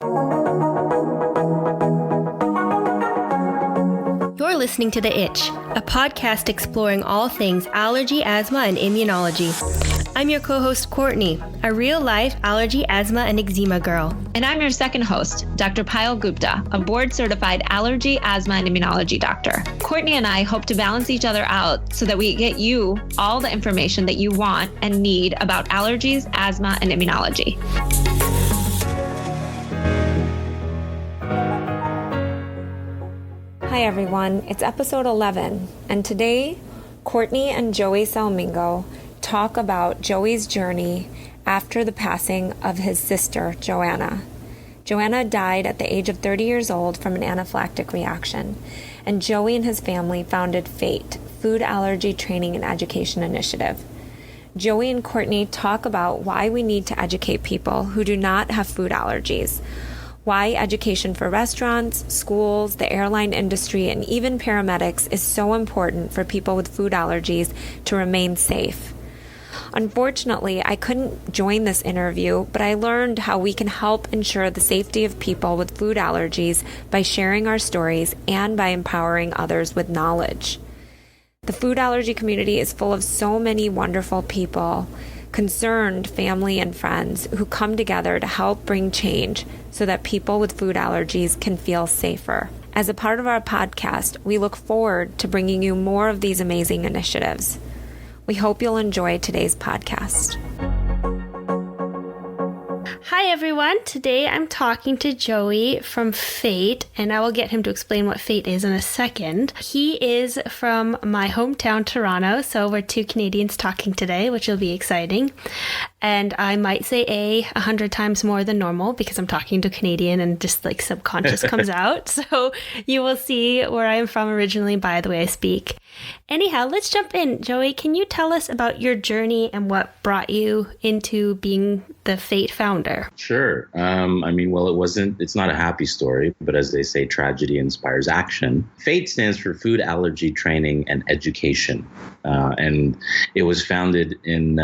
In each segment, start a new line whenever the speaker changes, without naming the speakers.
You're listening to The Itch, a podcast exploring all things allergy, asthma, and immunology. I'm your co-host, Kortney, a real-life allergy, asthma, and eczema girl.
And I'm your second host, Dr. Payal Gupta, a board-certified allergy, asthma, and immunology doctor. Kortney and I hope to balance each other out so that we get you all the information that you want and need about allergies, asthma, and immunology.
Hi everyone, it's episode 11, and today, Kortney and Joey Salmingo talk about Joey's journey after the passing of his sister, Joanna. Joanna died at the age of 30 years old from an anaphylactic reaction, and Joey and his family founded FATE, Food Allergy Training and Education Initiative. Joey and Kortney talk about why we need to educate people who do not have food allergies, why education for restaurants, schools, the airline industry, and even paramedics is so important for people with food allergies to remain safe. Unfortunately, I couldn't join this interview, but I learned how we can help ensure the safety of people with food allergies by sharing our stories and by empowering others with knowledge. The food allergy community is full of so many wonderful people, concerned family and friends who come together to help bring change so that people with food allergies can feel safer. As a part of our podcast, we look forward to bringing you more of these amazing initiatives. We hope you'll enjoy today's podcast.
Hi everyone, today I'm talking to Joey from FATE, and I will get him to explain what FATE is in a second. He is from my hometown, Toronto, so we're two Canadians talking today, which will be exciting. And I might say 100 times more than normal because I'm talking to Canadian and just like subconscious comes out. So you will see where I'm from originally by the way I speak. Anyhow, let's jump in. Joey, can you tell us about your journey and what brought you into being the FATE founder?
Sure. It's not a happy story, but as they say, tragedy inspires action. FATE stands for Food Allergy Training and Education. And it was founded in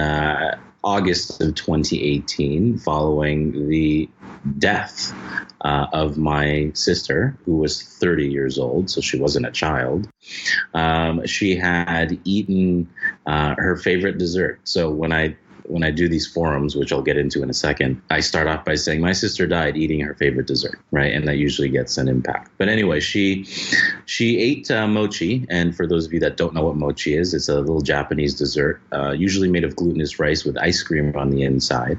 August of 2018, following the death of my sister, who was 30 years old, so she wasn't a child. She had eaten her favorite dessert. So when I do these forums, which I'll get into in a second, I start off by saying my sister died eating her favorite dessert, right? And that usually gets an impact. But anyway, she ate mochi. And for those of you that don't know what mochi is, it's a little Japanese dessert, usually made of glutinous rice with ice cream on the inside.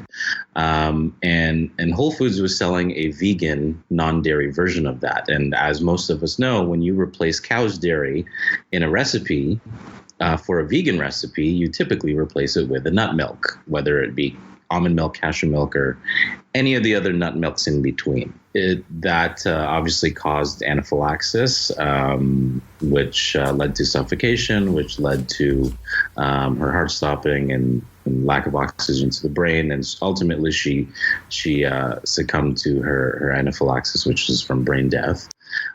And Whole Foods was selling a vegan, non-dairy version of that. And as most of us know, when you replace cow's dairy in a recipe, for a vegan recipe, you typically replace it with a nut milk, whether it be almond milk, cashew milk, or any of the other nut milks in between. That obviously caused anaphylaxis, which led to suffocation, which led to her heart stopping and lack of oxygen to the brain. And ultimately, she succumbed to her anaphylaxis, which is from brain death.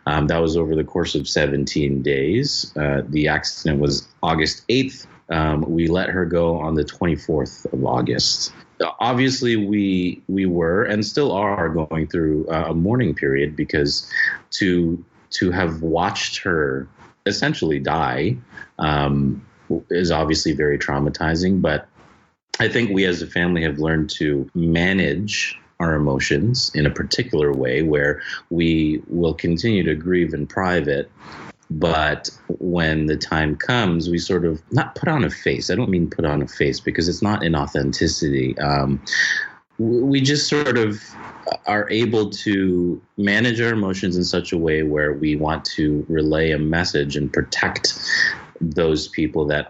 That was over the course of 17 days. The accident was August 8th. We let her go on the 24th of August. Obviously, we were and still are going through a mourning period because to have watched her essentially die is obviously very traumatizing. But I think we as a family have learned to manage our emotions in a particular way where we will continue to grieve in private, but when the time comes, we sort of not put on a face. I don't mean put on a face because it's not inauthenticity. We just sort of are able to manage our emotions in such a way where we want to relay a message and protect those people that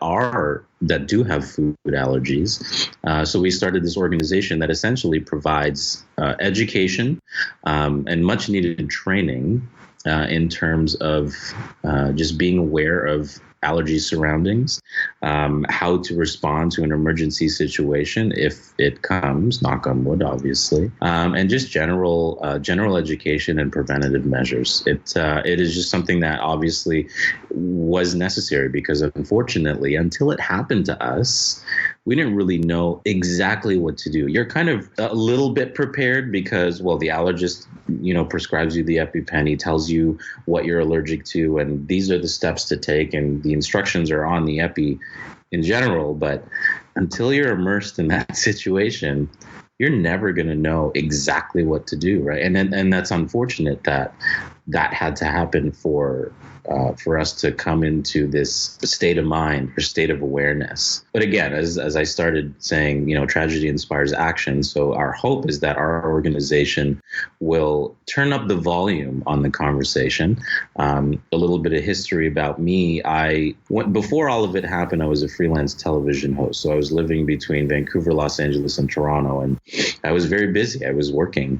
do have food allergies. So we started this organization that essentially provides education and much needed training in terms of just being aware of allergy surroundings, how to respond to an emergency situation if it comes, knock on wood, obviously, and just general education and preventative measures. It is just something that obviously was necessary because unfortunately, until it happened to us, we didn't really know exactly what to do. You're kind of a little bit prepared because, well, the allergist, prescribes you the EpiPen. He tells you what you're allergic to, and these are the steps to take, and the instructions are on the Epi in general. But until you're immersed in that situation, you're never going to know exactly what to do, right? And that's unfortunate that had to happen for us to come into this state of mind or state of awareness. But again, as I started saying, tragedy inspires action. So our hope is that our organization will turn up the volume on the conversation. A little bit of history about me. Before all of it happened, I was a freelance television host. So I was living between Vancouver, Los Angeles, and Toronto. And I was very busy. I was working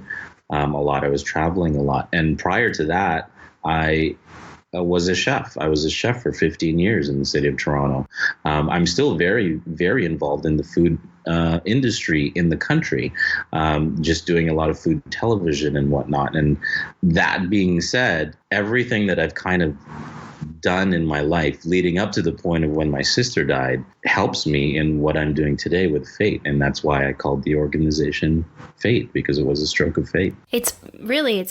a lot. I was traveling a lot. And prior to that, I was a chef. I was a chef for 15 years in the city of Toronto. I'm still very, very involved in the food industry in the country, just doing a lot of food television and whatnot. And that being said, everything that I've kind of done in my life leading up to the point of when my sister died helps me in what I'm doing today with Fate. And that's why I called the organization Fate, because it was a stroke of fate.
It's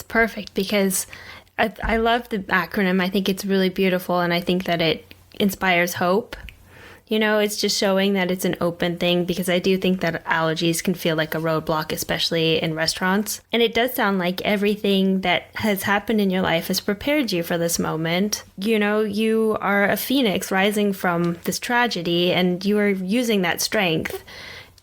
perfect because I love the acronym. I think it's really beautiful, and I think that it inspires hope. It's just showing that it's an open thing, because I do think that allergies can feel like a roadblock, especially in restaurants. And it does sound like everything that has happened in your life has prepared you for this moment. You are a phoenix rising from this tragedy, and you are using that strength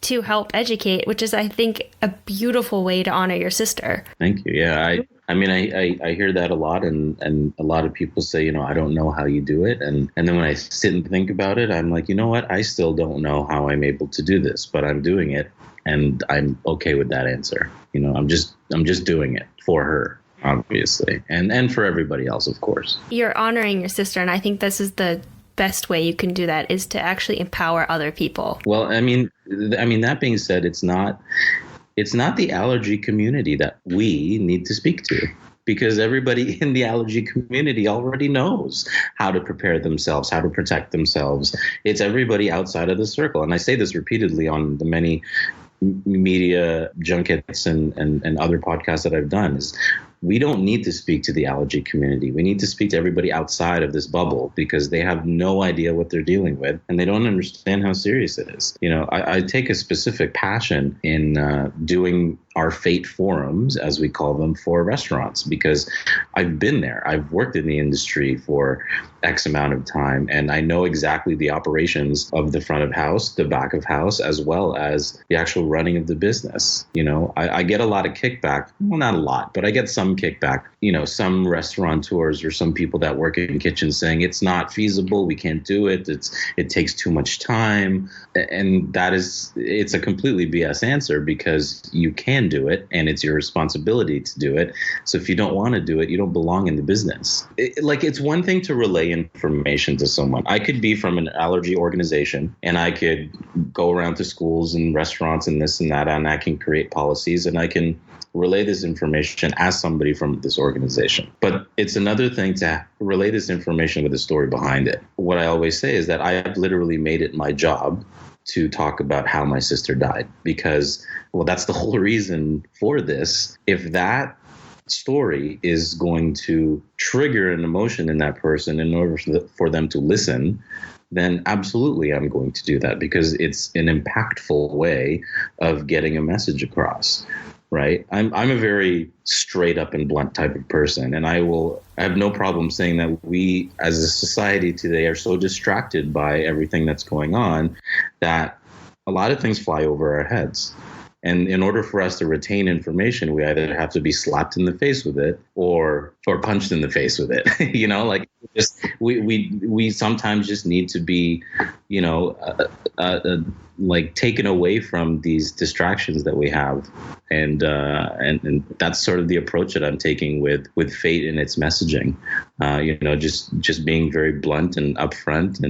to help educate, which is, I think, a beautiful way to honor your sister.
Thank you. Yeah, I hear that a lot, and a lot of people say, I don't know how you do it. And then when I sit and think about it, I'm like, you know what? I still don't know how I'm able to do this, but I'm doing it, and I'm okay with that answer. I'm just doing it for her, obviously, and for everybody else, of course.
You're honoring your sister, and I think this is the best way you can do that, is to actually empower other people.
Well, I mean, that being said, it's not the allergy community that we need to speak to, because everybody in the allergy community already knows how to prepare themselves, how to protect themselves. It's everybody outside of the circle. And I say this repeatedly on the many media junkets and other podcasts that I've done, is we don't need to speak to the allergy community. We need to speak to everybody outside of this bubble, because they have no idea what they're dealing with, and they don't understand how serious it is. I take a specific passion in doing our Fate forums, as we call them, for restaurants, because I've been there. I've worked in the industry for X amount of time, and I know exactly the operations of the front of house, the back of house, as well as the actual running of the business. I get a lot of kickback. Well, not a lot, but I get some kickback. Some restaurateurs or some people that work in kitchens saying it's not feasible, we can't do it, it takes too much time. And it's a completely BS answer, because you can do it, and it's your responsibility to do it. So if you don't want to do it, you don't belong in the business. It's one thing to relay information to someone. I could be from an allergy organization, and I could go around to schools and restaurants and this and that, and I can create policies, and I can relay this information as somebody from this organization. But it's another thing to relay this information with a story behind it. What I always say is that I have literally made it my job to talk about how my sister died, because, well, that's the whole reason for this. If that story is going to trigger an emotion in that person in order for them to listen, then absolutely I'm going to do that, because it's an impactful way of getting a message across. Right. I'm a very straight up and blunt type of person. And I have no problem saying that we as a society today are so distracted by everything that's going on that a lot of things fly over our heads. And in order for us to retain information, we either have to be slapped in the face with it or punched in the face with it. We sometimes just need to be, taken away from these distractions that we have. And that's sort of the approach that I'm taking with Fate and its messaging. Just being very blunt and upfront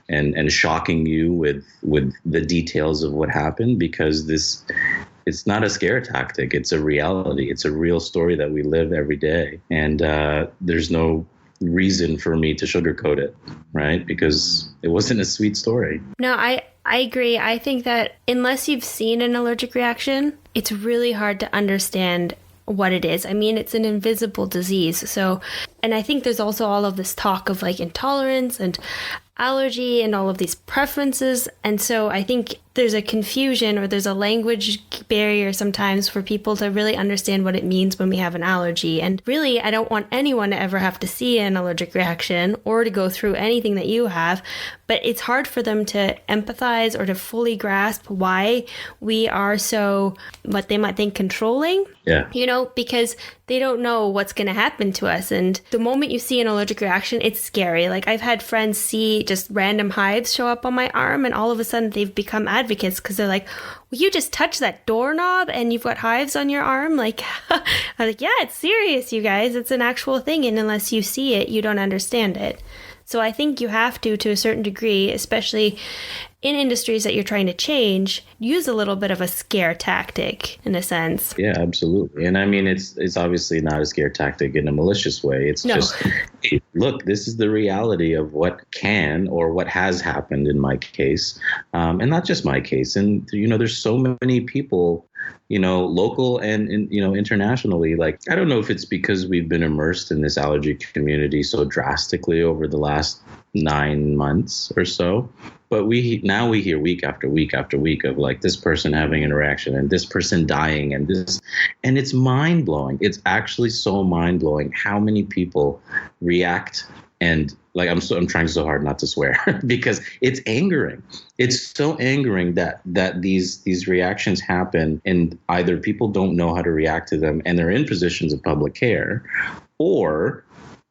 and shocking you with the details of what happened, because it's not a scare tactic. It's a reality. It's a real story that we live every day. And there's no reason for me to sugarcoat it, right? Because it wasn't a sweet story.
No, I I agree. I think that unless you've seen an allergic reaction, it's really hard to understand what it is. I mean, it's an invisible disease. So, and I think there's also all of this talk of like intolerance and allergy and all of these preferences. And so I think there's a confusion or there's a language barrier sometimes for people to really understand what it means when we have an allergy. And really, I don't want anyone to ever have to see an allergic reaction or to go through anything that you have, but it's hard for them to empathize or to fully grasp why we are so, what they might think, controlling.
Yeah.
You know, because they don't know what's going to happen to us. And the moment you see an allergic reaction, it's scary. Like I've had friends see just random hives show up on my arm, and all of a sudden they've become advocates because they're like, well, you just touch that doorknob and you've got hives on your arm. Like, I'm like, yeah, it's serious, you guys. It's an actual thing. And unless you see it, you don't understand it. So I think you have to a certain degree, especially in industries that you're trying to change, use a little bit of a scare tactic in a sense.
Yeah, absolutely. And I mean, it's obviously not a scare tactic in a malicious way. It's just, hey, look, this is the reality of what can or what has happened in my case. And not just my case. And, you know, there's so many people, you know, local and, you know, internationally. Like, I don't know if it's because we've been immersed in this allergy community so drastically over the last 9 months or so. But we hear week after week after week of like this person having an reaction and this person dying and this, and it's mind blowing. It's actually so mind blowing how many people react. And like, I'm trying so hard not to swear because it's angering. It's so angering that these reactions happen and either people don't know how to react to them and they're in positions of public care, or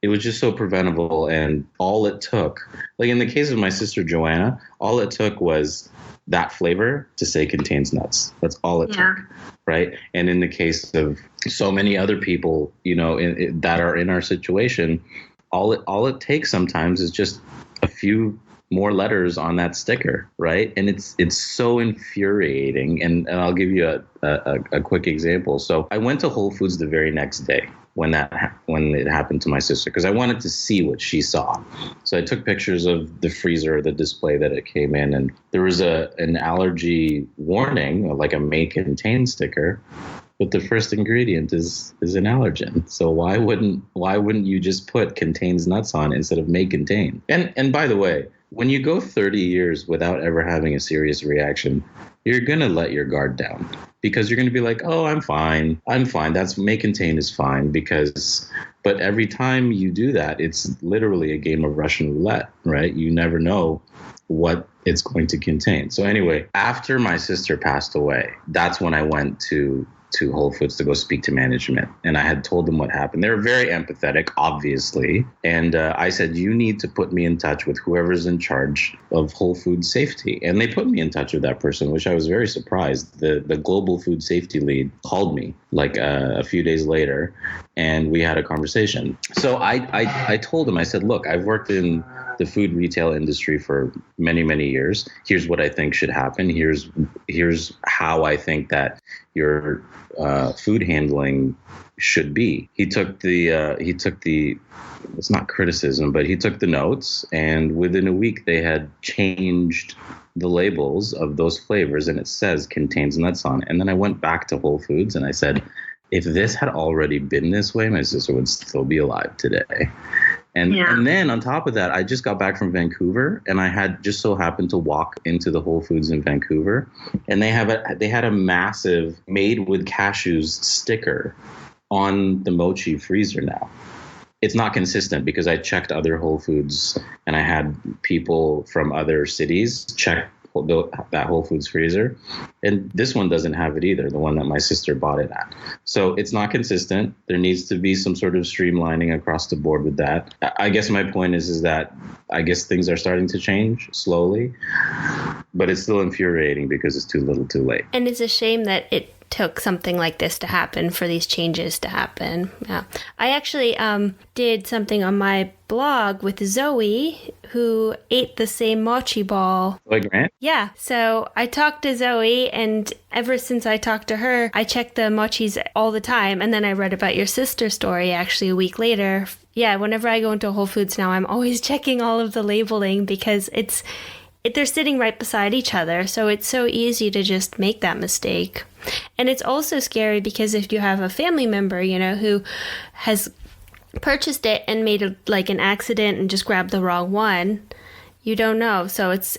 it was just so preventable. And all it took, like in the case of my sister Joanna, all it took was that flavor to say contains nuts. That's all it took, right? And in the case of so many other people, you know, that are in our situation, all it takes sometimes is just a few more letters on that sticker, right? And it's so infuriating. And I'll give you a quick example. So I went to Whole Foods the very next day when it happened to my sister, because I wanted to see what she saw. So I took pictures of the freezer, the display that it came in, and there was an allergy warning, like a may contain sticker. But the first ingredient is an allergen. So why wouldn't you just put contains nuts on instead of may contain? And by the way, when you go 30 years without ever having a serious reaction, you're going to let your guard down because you're going to be like, oh, I'm fine. That's may contain is fine but every time you do that, it's literally a game of Russian roulette, right? You never know what it's going to contain. So anyway, after my sister passed away, that's when I went to Whole Foods to go speak to management. And I had told them what happened. They were very empathetic, obviously. And I said, you need to put me in touch with whoever's in charge of Whole Food safety. And they put me in touch with that person, which I was very surprised. The global food safety lead called me like a few days later, and we had a conversation. So I told him, I said, look, I've worked in the food retail industry for many, many years. Here's what I think should happen. Here's how I think that your food handling should be. He took the it's not criticism, but he took the notes, and within a week they had changed the labels of those flavors, and it says contains nuts on it. And then I went back to Whole Foods and I said, if this had already been this way, my sister would still be alive today. And then on top of that, I just got back from Vancouver, and I had just so happened to walk into the Whole Foods in Vancouver, and they had a massive made with cashews sticker on the mochi freezer now. It's not consistent because I checked other Whole Foods and I had people from other cities check that Whole Foods freezer, and this one doesn't have it either, the one that my sister bought it at. So it's not consistent. There needs to be some sort of streamlining across the board with that. I guess my point is that I guess things are starting to change slowly, but it's still infuriating because it's too little too late.
And it's a shame that it took something like this to happen for these changes to happen. Yeah. I actually did something on my blog with Zoe, who ate the same mochi ball.
Like Grant?
Yeah. So I talked to Zoe, and ever since I talked to her, I check the mochis all the time. And then I read about your sister's story actually a week later. Yeah, whenever I go into Whole Foods now, I'm always checking all of the labeling because they're sitting right beside each other, so it's so easy to just make that mistake. And it's also scary because if you have a family member, who has purchased it and made an accident and just grabbed the wrong one, you don't know. So it's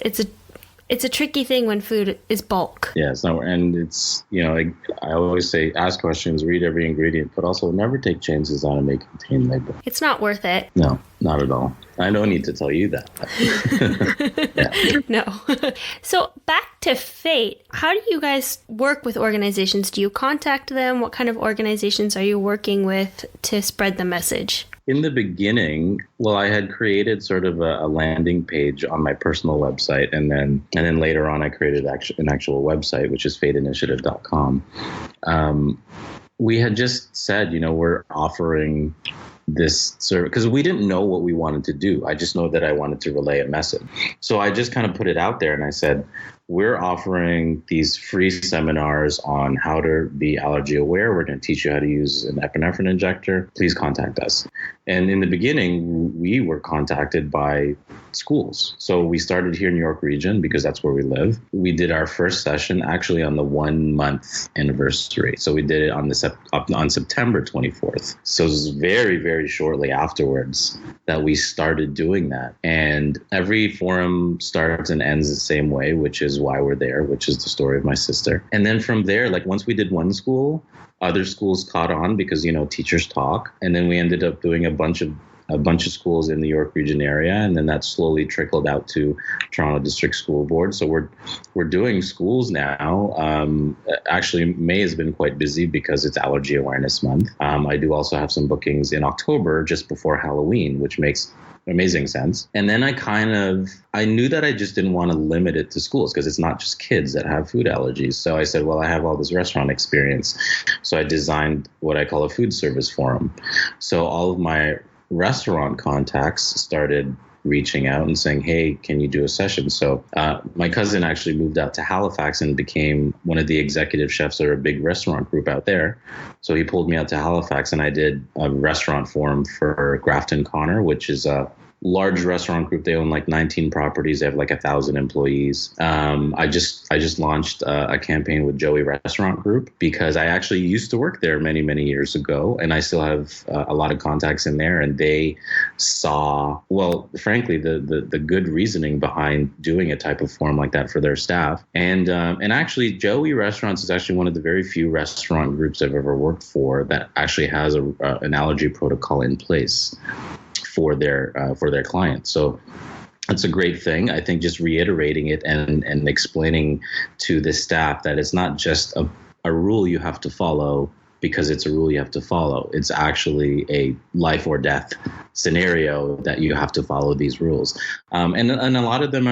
a tricky thing when food is bulk.
Yeah, and it's, I always say, ask questions, read every ingredient, but also never take chances on a may contain label.
It's not worth it.
No, not at all. I don't need to tell you that. Yeah.
No. So back to Fate. How do you guys work with organizations? Do you contact them? What kind of organizations are you working with to spread the message?
In the beginning, I had created sort of a landing page on my personal website, and then later on I created an actual website, which is fateinitiative.com. We had just said, we're offering this service because we didn't know what we wanted to do. I just know that I wanted to relay a message. So I just kind of put it out there and I said, we're offering these free seminars on how to be allergy aware. We're going to teach you how to use an epinephrine injector. Please contact us. And in the beginning, we were contacted by schools. So we started here in New York region because that's where we live. We did our first session actually on the 1 month anniversary. So we did it on September 24th. So it was very, very shortly afterwards that we started doing that. And every forum starts and ends the same way, which is why we're there, which is the story of my sister. And then from there, once we did one school, other schools caught on because, teachers talk. And then we ended up doing a bunch of schools in the York region area. And then that slowly trickled out to Toronto District School Board. So we're doing schools now. Actually, May has been quite busy because it's Allergy Awareness Month. I do also have some bookings in October just before Halloween, which makes amazing sense. And then I knew that I just didn't want to limit it to schools because it's not just kids that have food allergies. So I said, I have all this restaurant experience. So I designed what I call a food service forum. So all of my restaurant contacts started reaching out and saying, hey, can you do a session? So my cousin actually moved out to Halifax and became one of the executive chefs of a big restaurant group out there. So he pulled me out to Halifax and I did a restaurant forum for Grafton Connor, which is a large restaurant group. They own 19 properties. They have 1,000 employees. I just launched a campaign with Joey Restaurant Group because I actually used to work there many, many years ago. And I still have a lot of contacts in there. And they saw, frankly, the good reasoning behind doing a type of forum like that for their staff. And actually, Joey Restaurants is actually one of the very few restaurant groups I've ever worked for that actually has an allergy protocol in place for their clients. So that's a great thing. I think just reiterating it and explaining to the staff that it's not just a rule you have to follow because it's a rule you have to follow. It's actually a life or death scenario that you have to follow these rules. And a lot of them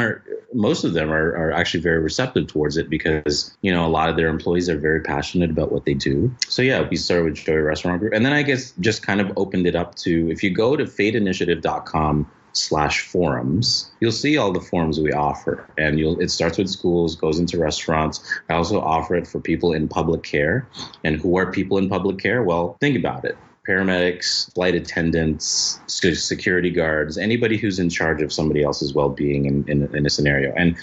most of them are actually very receptive towards it because, a lot of their employees are very passionate about what they do. So yeah, we started with Joey Restaurant Group. And then I guess just kind of opened it up to, if you go to fateinitiative.com/forums, you'll see all the forums we offer. And it starts with schools, goes into restaurants. I also offer it for people in public care. And who are people in public care? Well, think about it. Paramedics, flight attendants, security guards, anybody who's in charge of somebody else's well-being in a scenario. And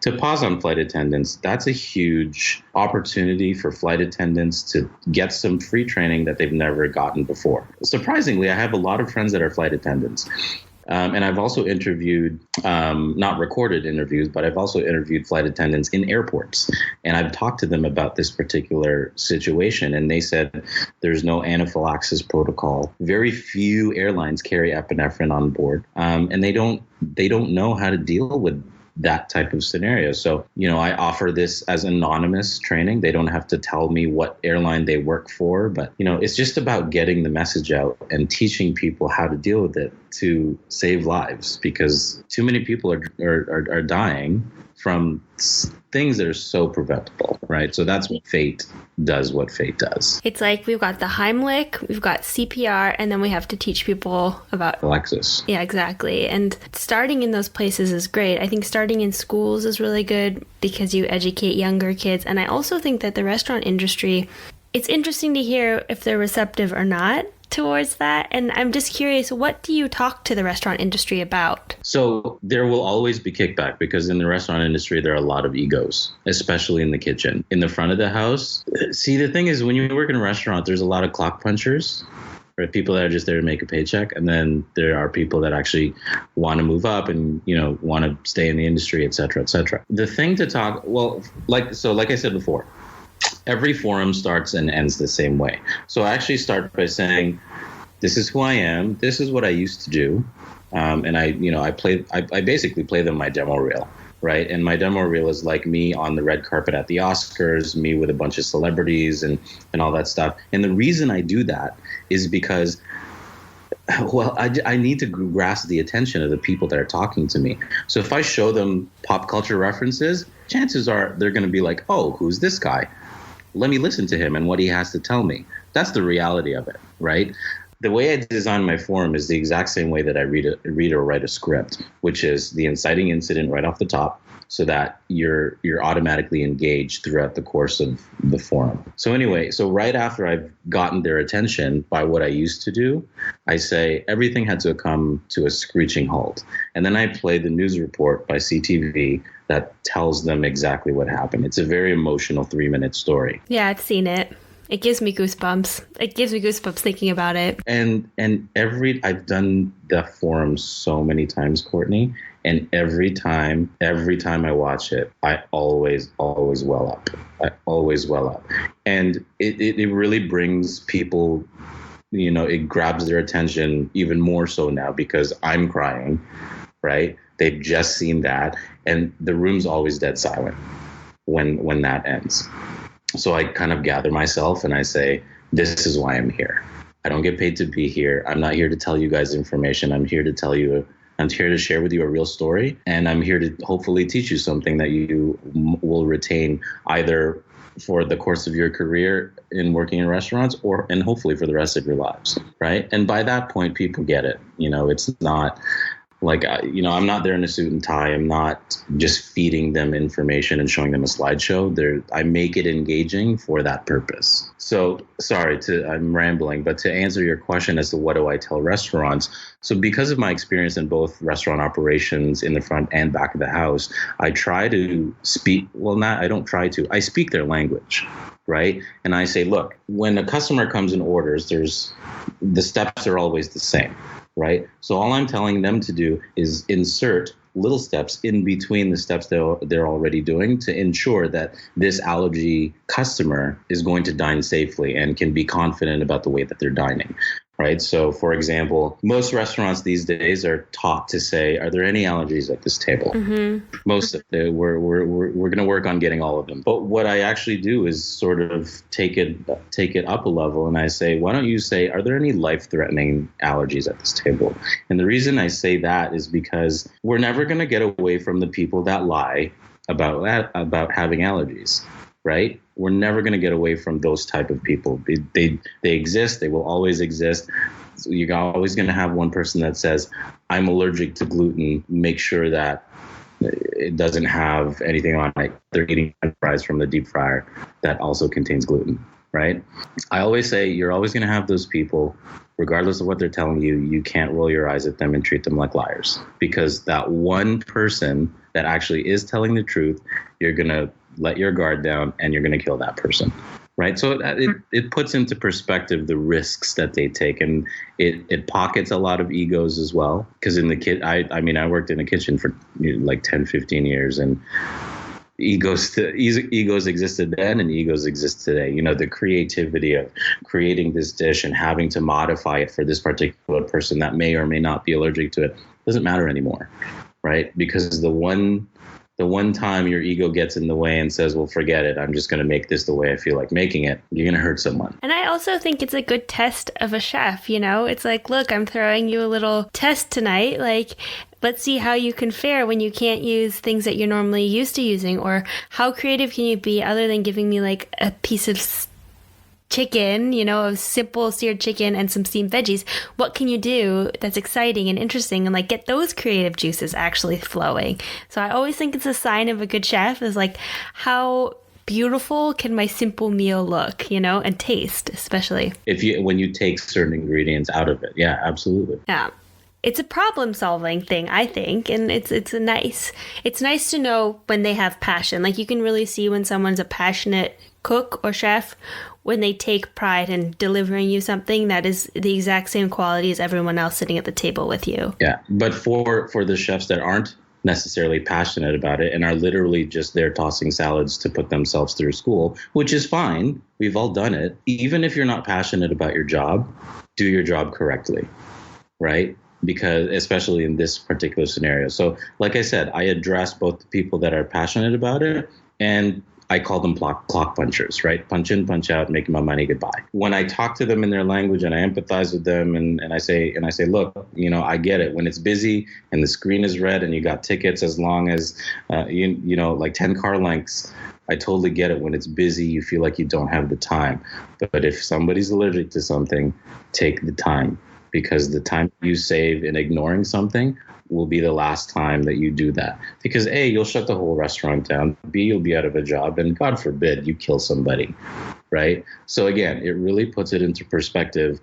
to pause on flight attendants, that's a huge opportunity for flight attendants to get some free training that they've never gotten before. Surprisingly, I have a lot of friends that are flight attendants. And I've also interviewed, not recorded interviews, but I've also interviewed flight attendants in airports. And I've talked to them about this particular situation. And they said there's no anaphylaxis protocol. Very few airlines carry epinephrine on board. And they don't know how to deal with that type of scenario. So, I offer this as anonymous training. They don't have to tell me what airline they work for, but, it's just about getting the message out and teaching people how to deal with it to save lives, because too many people are dying from things that are so preventable, right? So that's what Fate does, It's like we've got the Heimlich, we've got CPR, and then we have to teach people about Alexis. Yeah, exactly. And starting in those places is great. I think starting in schools is really good because you educate younger kids. And I also think that the restaurant industry, it's interesting to hear if they're receptive or not.
towards that. And I'm just curious, what do you talk to the restaurant industry about?
So there will always be kickback because in the restaurant industry, there are a lot of egos, especially in the kitchen. In the front of the house, see, the thing is, when you work in a restaurant, there's a lot of clock punchers, right? People that are just there to make a paycheck. And then there are people that actually want to move up and, want to stay in the industry, et cetera, et cetera. The thing to talk, like I said before, every forum starts and ends the same way. So I actually start by saying, this is who I am. This is what I used to do. And I basically play them my demo reel, right? And my demo reel is like me on the red carpet at the Oscars, me with a bunch of celebrities and all that stuff. And the reason I do that is because, I need to grasp the attention of the people that are talking to me. So if I show them pop culture references, chances are they're going to be like, oh, who's this guy? Let me listen to him and what he has to tell me. That's the reality of it, right? The way I design my forum is the exact same way that I read or write a script, which is the inciting incident right off the top, so that you're automatically engaged throughout the course of the forum. So anyway, right after I've gotten their attention by what I used to do, I say everything had to come to a screeching halt. And then I play the news report by CTV that tells them exactly what happened. It's a very emotional 3-minute story.
Yeah, I've seen it. It gives me goosebumps. It gives me goosebumps thinking about it.
And I've done the forum so many times, Kortney, and every time I watch it, I always well up. I always well up. And it really brings people, it grabs their attention even more so now because I'm crying, right? They've just seen that, and the room's always dead silent when that ends. So I kind of gather myself and I say, this is why I'm here. I don't get paid to be here. I'm not here to tell you guys information. I'm here to share with you a real story. And I'm here to hopefully teach you something that you will retain either for the course of your career in working in restaurants and hopefully for the rest of your lives. Right. And by that point, people get it. It's not like, I'm not there in a suit and tie. I'm not just feeding them information and showing them a slideshow. I make it engaging for that purpose. So I'm rambling, but to answer your question as to what do I tell restaurants? So because of my experience in both restaurant operations in the front and back of the house, I try to speak, I speak their language, right? And I say, look, when a customer comes and orders, the steps are always the same. Right. So all I'm telling them to do is insert little steps in between the steps they're already doing to ensure that this allergy customer is going to dine safely and can be confident about the way that they're dining. Right. So, for example, most restaurants these days are taught to say, are there any allergies at this table? Mm-hmm. Most of it, we're going to work on getting all of them. But what I actually do is sort of take it up a level. And I say, why don't you say, are there any life-threatening allergies at this table? And the reason I say that is because we're never going to get away from the people that lie about having allergies. Right? We're never going to get away from those type of people. They exist. They will always exist. So you're always going to have one person that says, I'm allergic to gluten. Make sure that it doesn't have anything on it. They're eating fries from the deep fryer that also contains gluten. Right? I always say you're always going to have those people, regardless of what they're telling you. You can't roll your eyes at them and treat them like liars, because that one person that actually is telling the truth, you're going to let your guard down and you're going to kill that person. Right. So it puts into perspective the risks that they take, and it pockets a lot of egos as well. Because I worked in a kitchen for like 10, 15 years, and egos existed then and egos exist today. The creativity of creating this dish and having to modify it for this particular person that may or may not be allergic to it doesn't matter anymore. Right. Because the one time your ego gets in the way and says, well, forget it, I'm just going to make this the way I feel like making it, you're going to hurt someone.
And I also think it's a good test of a chef, It's like, look, I'm throwing you a little test tonight. Like, let's see how you can fare when you can't use things that you're normally used to using, or how creative can you be other than giving me like a piece of chicken, a simple seared chicken and some steamed veggies. What can you do that's exciting and interesting and like get those creative juices actually flowing? So I always think it's a sign of a good chef is like how beautiful can my simple meal look, and taste, especially.
When you take certain ingredients out of it. Yeah, absolutely.
Yeah. It's a problem-solving thing, I think, and it's nice to know when they have passion. Like, you can really see when someone's a passionate cook or chef when they take pride in delivering you something that is the exact same quality as everyone else sitting at the table with you.
Yeah, but for the chefs that aren't necessarily passionate about it and are literally just there tossing salads to put themselves through school, which is fine. We've all done it. Even if you're not passionate about your job, do your job correctly, right? Because especially in this particular scenario. So like I said, I address both the people that are passionate about it, and I call them clock punchers, right? Punch in, punch out, making my money, goodbye. When I talk to them in their language and I empathize with them and I say, look, I get it. When it's busy and the screen is red and you got tickets as long as, like 10 car lengths, I totally get it. When it's busy, you feel like you don't have the time. But if somebody's allergic to something, take the time. Because the time you save in ignoring something will be the last time that you do that. Because A, you'll shut the whole restaurant down. B, you'll be out of a job. And God forbid you kill somebody, right? So again, it really puts it into perspective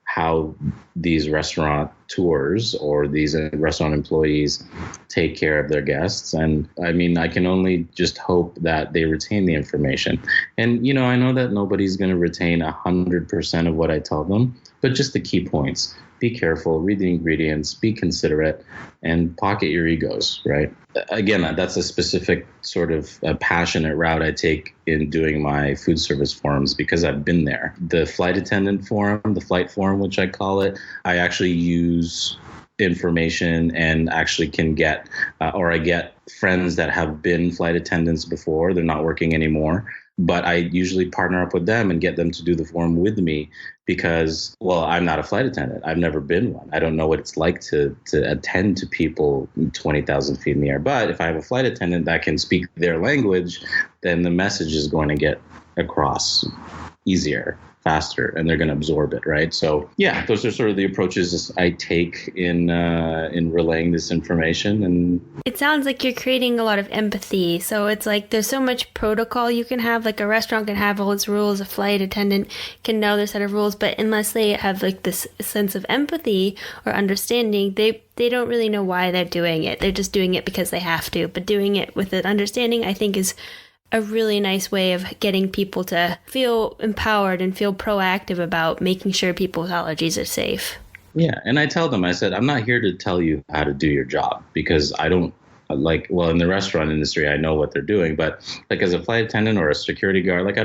how these restaurateurs or these restaurant employees take care of their guests. And I mean, I can only just hope that they retain the information. And, I know that nobody's going to retain 100% of what I tell them, but just the key points. Be careful, read the ingredients, be considerate, and pocket your egos, right? Again, that's a specific sort of passionate route I take in doing my food service forums because I've been there. The flight attendant forum, the flight forum, which I call it, I actually use information and actually can get, or I get friends that have been flight attendants before. They're not working anymore. But I usually partner up with them and get them to do the forum with me because, well, I'm not a flight attendant. I've never been one. I don't know what it's like to attend to people 20,000 feet in the air. But if I have a flight attendant that can speak their language, then the message is going to get across easier, faster, and they're going to absorb it, right? So yeah, those are sort of the approaches I take in relaying this information. And
it sounds like you're creating a lot of empathy. So it's like there's so much protocol you can have. Like a restaurant can have all its rules, a flight attendant can know their set of rules, but unless they have like this sense of empathy or understanding, they don't really know why they're doing it. They're just doing it because they have to. But doing it with an understanding, I think, is a really nice way of getting people to feel empowered and feel proactive about making sure people with allergies are safe.
Yeah. And I tell them, I said, I'm not here to tell you how to do your job because I don't in the restaurant industry, I know what they're doing. But like as a flight attendant or a security guard,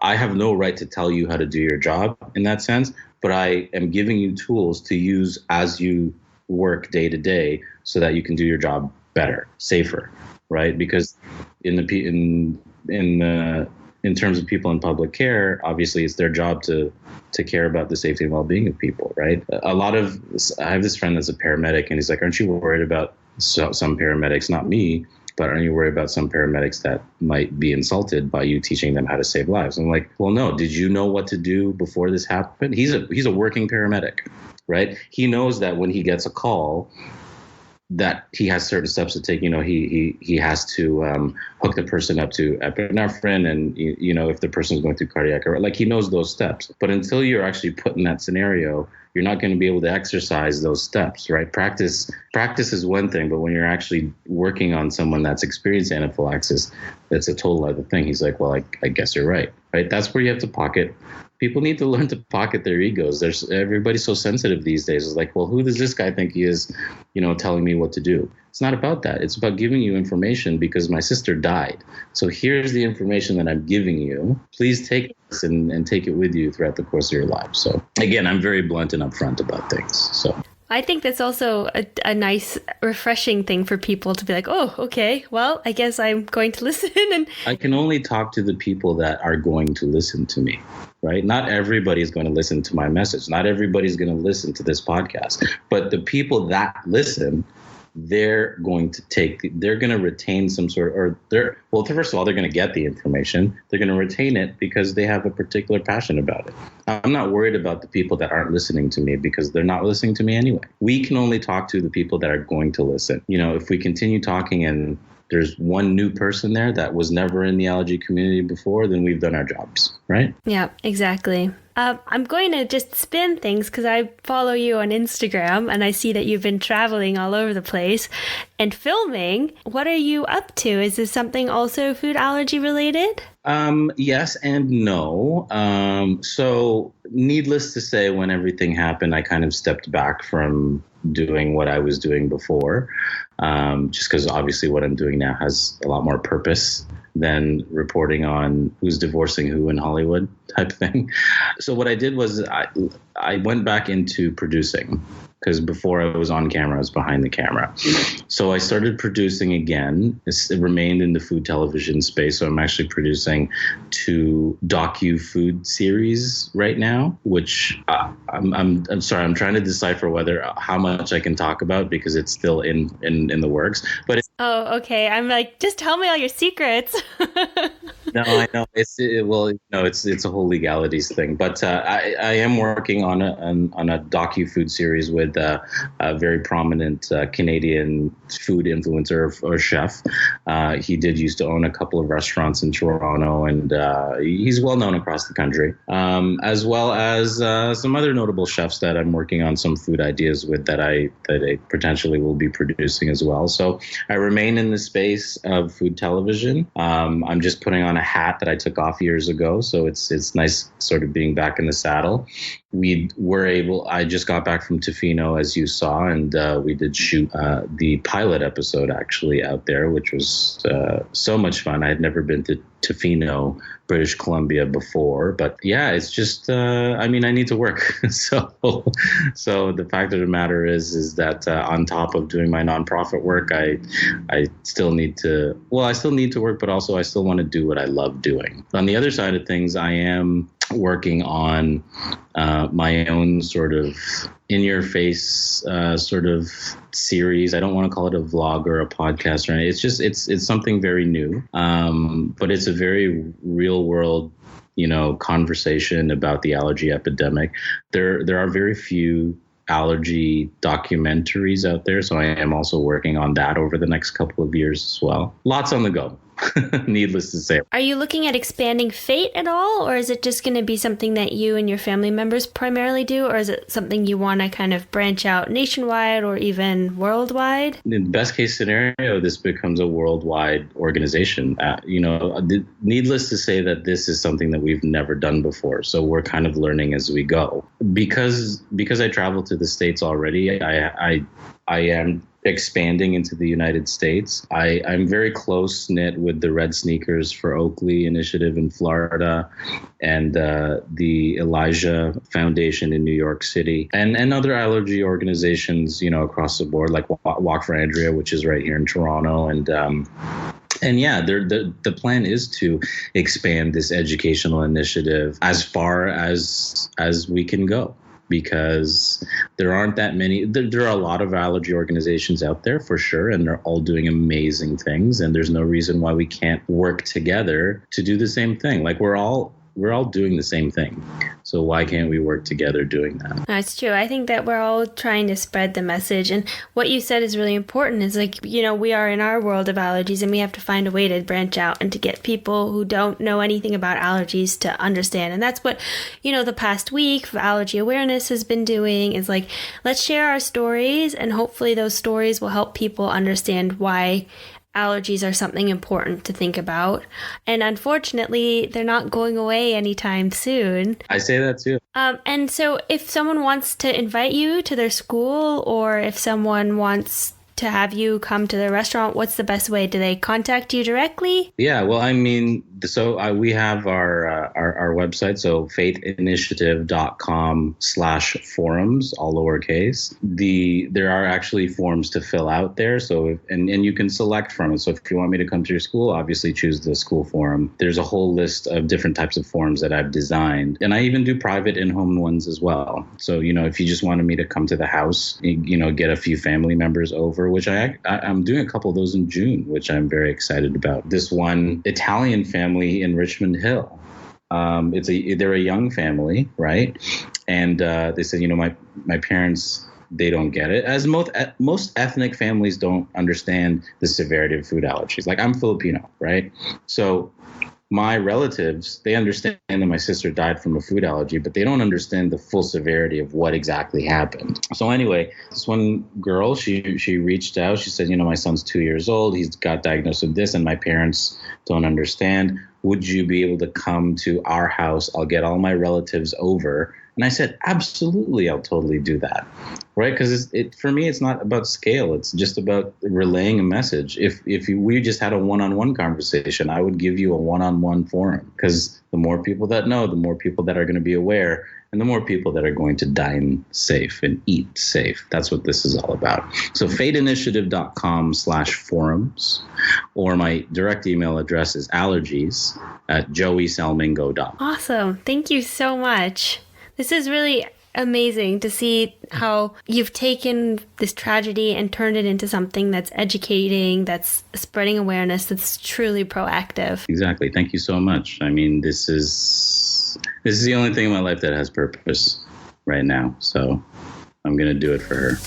I have no right to tell you how to do your job in that sense. But I am giving you tools to use as you work day to day so that you can do your job better, safer. Right, because in terms of people in public care, obviously it's their job to care about the safety and well-being of people. Right. I have this friend that's a paramedic, and he's like, "Aren't you worried about some paramedics? Not me, but aren't you worried about some paramedics that might be insulted by you teaching them how to save lives?" I'm like, "Well, no. Did you know what to do before this happened?" He's a working paramedic, right? He knows that when he gets a call, that he has certain steps to take. He has to hook the person up to epinephrine, and if the person is going through cardiac arrest, he knows those steps. But until you're actually put in that scenario, you're not going to be able to exercise those steps, right? Practice is one thing, but when you're actually working on someone that's experienced anaphylaxis, that's a total other thing. He's like, well, I guess you're right? That's where you have to pocket. People need to learn to pocket their egos. Everybody's so sensitive these days. It's like, well, who does this guy think he is, telling me what to do? It's not about that. It's about giving you information because my sister died. So here's the information that I'm giving you. Please take this and take it with you throughout the course of your life. So again, I'm very blunt and upfront about things. So
I think that's also a nice, refreshing thing for people to be like, oh, okay, well, I guess I'm going to listen. And
I can only talk to the people that are going to listen to me, right? Not everybody's going to listen to my message. Not everybody's going to listen to this podcast. But the people that listen, they're going to retain some sort, first of all, they're going to get the information. They're going to retain it because they have a particular passion about it. I'm not worried about the people that aren't listening to me because they're not listening to me anyway. We can only talk to the people that are going to listen. If we continue talking and there's one new person there that was never in the allergy community before, then we've done our jobs, right?
Yeah, exactly. I'm going to just spin things because I follow you on Instagram and I see that you've been traveling all over the place and filming. What are you up to? Is this something also food allergy related?
Yes and no. So needless to say, when everything happened, I kind of stepped back from doing what I was doing before, just because obviously what I'm doing now has a lot more purpose than reporting on who's divorcing who in Hollywood type thing. So what I did was I went back into producing, because before I was on camera, I was behind the camera. So I started producing again. It remained in the food television space. So I'm actually producing 2 docu-food series right now, which I'm sorry, I'm trying to decipher how much I can talk about because it's still in the works. But
Oh, okay. I'm like, just tell me all your secrets.
no, I know it's a whole legalities thing, but I am working on a docu-food series with a very prominent Canadian food influencer or chef. He did used to own a couple of restaurants in Toronto, and he's well known across the country, as well as some other notable chefs that I'm working on some food ideas with that I potentially will be producing as well. So I remain in the space of food television. I'm just putting on a hat that I took off years ago, so it's nice sort of being back in the saddle. I just got back from Tofino, as you saw, and we did shoot the pilot episode actually out there, which was so much fun. I had never been to Tofino, British Columbia before, but yeah, it's just, I need to work. So the fact of the matter is that on top of doing my nonprofit work, I still need to work, but also I still want to do what I love doing. On the other side of things, I am working on my own sort of in-your-face sort of series. I don't want to call it a vlog or a podcast or anything. It's something very new, but it's a very real-world, conversation about the allergy epidemic. There are very few allergy documentaries out there, so I am also working on that over the next couple of years as well. Lots on the go. Needless to say.
Are you looking at expanding Fate at all, or is it just going to be something that you and your family members primarily do, or is it something you want to kind of branch out nationwide or even worldwide?
In the best case scenario, this becomes a worldwide organization. Needless to say that this is something that we've never done before, so we're kind of learning as we go. Because I travel to the States already, I am expanding into the United States. I'm very close-knit with the Red Sneakers for Oakley initiative in Florida and the Elijah Foundation in New York City and other allergy organizations, across the board, like Walk for Andrea, which is right here in Toronto. And yeah, the plan is to expand this educational initiative as far as we can go, because there aren't that many. There are a lot of allergy organizations out there for sure, and they're all doing amazing things. And there's no reason why we can't work together to do the same thing. Like we're all doing the same thing. So why can't we work together doing that?
That's true. I think that we're all trying to spread the message. And what you said is really important is we are in our world of allergies and we have to find a way to branch out and to get people who don't know anything about allergies to understand. And that's what, the past week Allergy Awareness has been doing is let's share our stories, and hopefully those stories will help people understand why allergies are something important to think about. And unfortunately, they're not going away anytime soon.
I say that too.
And so if someone wants to invite you to their school, or if someone wants to have you come to their restaurant, what's the best way? Do they contact you directly?
Yeah, well, we have our website, so faitheinitiative.com/forums, all lowercase. There are actually forms to fill out there, so and you can select from it. So if you want me to come to your school, obviously choose the school forum. There's a whole list of different types of forums that I've designed, and I even do private in-home ones as well. So if you just wanted me to come to the house, get a few family members over, which I'm doing a couple of those in June, which I'm very excited about. This one Italian family in Richmond Hill. They're a young family, right? And they said, my parents they don't get it, as most ethnic families don't understand the severity of food allergies. Like, I'm Filipino, right? So my relatives, they understand that my sister died from a food allergy, but they don't understand the full severity of what exactly happened. So anyway, this one girl, she reached out. She said, my son's 2 years old. He's got diagnosed with this, and my parents don't understand. Would you be able to come to our house? I'll get all my relatives over. And I said, absolutely, I'll totally do that, right? Because for me, it's not about scale. It's just about relaying a message. If we just had a one-on-one conversation, I would give you a one-on-one forum, because the more people that know, the more people that are going to be aware, and the more people that are going to dine safe and eat safe. That's what this is all about. So fateinitiative.com/forums, or my direct email address is allergies@joeysalmingo.com.
Awesome. Thank you so much. This is really amazing to see how you've taken this tragedy and turned it into something that's educating, that's spreading awareness, that's truly proactive.
Exactly. Thank you so much. I mean, this is the only thing in my life that has purpose right now. So I'm going to do it for her.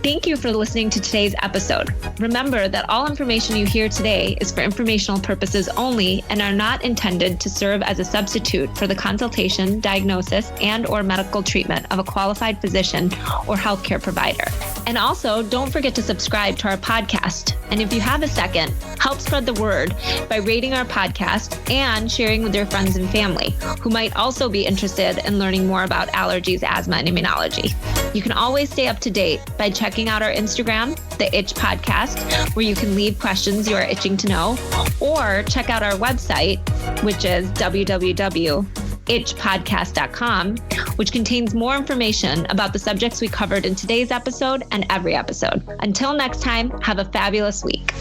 Thank you for listening to today's episode. Remember that all information you hear today is for informational purposes only and are not intended to serve as a substitute for the consultation, diagnosis, and/or medical treatment of a qualified physician or healthcare provider. And also, don't forget to subscribe to our podcast. And if you have a second, help spread the word by rating our podcast and sharing with your friends and family who might also be interested in learning more about allergies, asthma, and immunology. You can always stay up to date by checking out our Instagram, The Itch Podcast, where you can leave questions you are itching to know, or check out our website, which is www.itchpodcast.com, which contains more information about the subjects we covered in today's episode and every episode. Until next time, have a fabulous week.